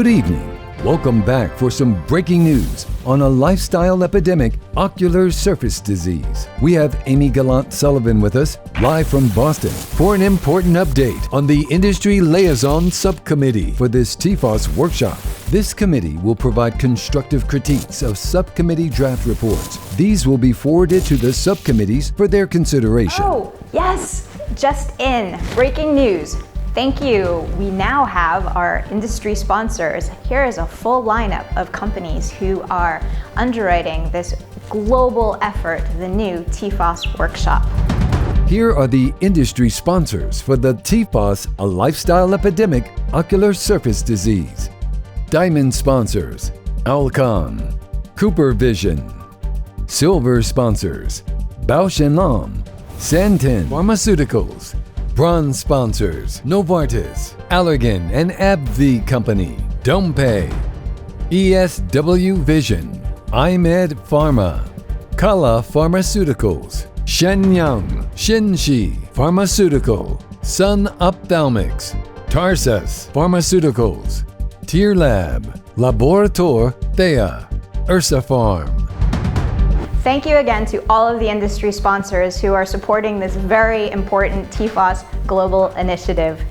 Good evening. Welcome back for some breaking news on a lifestyle epidemic, ocular surface disease. We have Amy Gallant Sullivan with us, live from Boston, for an important update on the Industry Liaison Subcommittee for this TFOS workshop. This committee will provide constructive critiques of Subcommittee Draft Reports. These will be forwarded to the subcommittees for their consideration. Oh, yes! Just in. Breaking news. Thank you. We now have our industry sponsors. Here is a full lineup of companies who are underwriting this global effort, the new TFOS workshop. Here are the industry sponsors for the TFOS, a lifestyle epidemic, ocular surface disease. Diamond sponsors, Alcon, CooperVision. Silver sponsors, Bausch Lomb, Santen Pharmaceuticals. Bronze sponsors, Novartis, Allergan and AbbVie Company, Dompé, ESW-Vision, Pharma, Kala Pharmaceuticals, Shenyang, Sinqi Pharmaceutical, Sun Ophthalmics, Tarsus Pharmaceuticals, TearLab, Laborator Théa, Ursapharm. Thank you again to all of the industry sponsors who are supporting this very important TFOS global initiative.